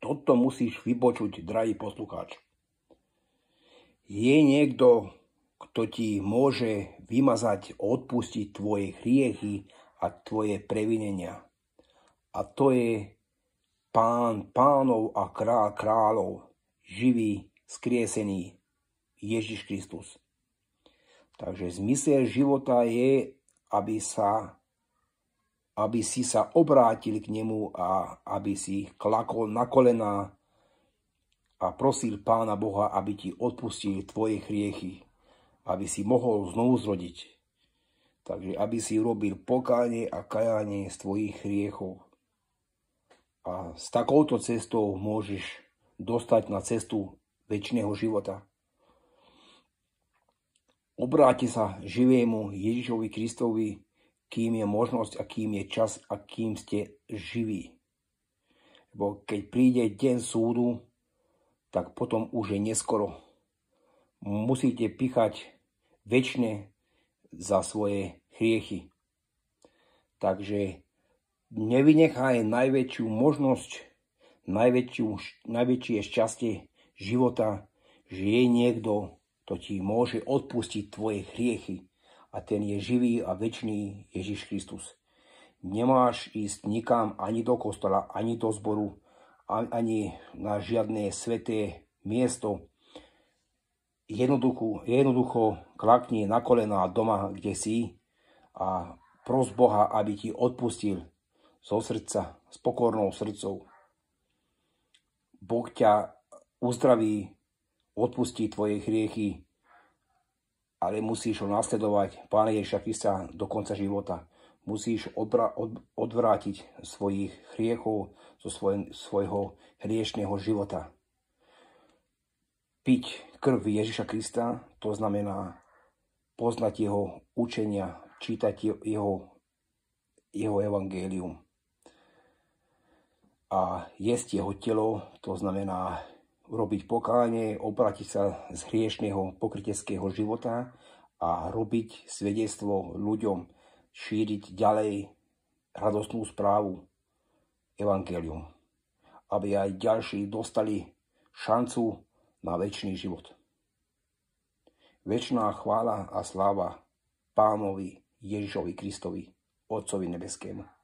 toto musíš vypočuť, drahý poslucháč. Je niekto, kto ti môže vymazať, odpustiť tvoje hriechy a tvoje previnenia. A to je Pán pánov a kráľ kráľov, živý, skriesený Ježiš Kristus. Takže zmysel života je, aby si sa obrátil k nemu a aby si klakol na kolená a prosil Pána Boha, aby ti odpustil tvoje hriechy, aby si mohol znovu zrodiť. Takže aby si urobil pokánie a kajanie z tvojich hriechov. A s takouto cestou môžeš dostať na cestu večného života. Obráti sa živému Ježišovi Kristovi, kým je možnosť a kým je čas a kým ste živí. Lebo keď príde deň súdu, tak potom už je neskoro. Musíte pichať večne za svoje hriechy. Takže nevynechaj najväčšiu možnosť, najväčšie šťastie života, že je niekto, kto ti môže odpustiť tvoje hriechy. A ten je živý a večný Ježiš Kristus. Nemáš ísť nikam ani do kostola, ani do zboru, ani na žiadne sveté miesto. Jednoducho klakni na kolená doma, kde si a pros Boha, aby ti odpustil zo srdca, s pokornou srdcou. Boh ťa uzdraví, odpustí tvoje hriechy, ale musíš ho nasledovať Pána Ježiša Krista do konca života. Musíš odvrátiť svojich hriechov zo svojho hriešného života. Piť krv Ježiša Krista, to znamená poznať jeho učenia, čítať jeho evangelium. A jesť jeho telo, to znamená robiť pokánie, obrátiť sa z hriešného pokryteckého života a robiť svedectvo ľuďom, šíriť ďalej radostnú správu, evangelium, aby aj ďalší dostali šancu na večný život. Večná chvála a sláva Pánovi Ježišovi Kristovi, Otcovi nebeskému.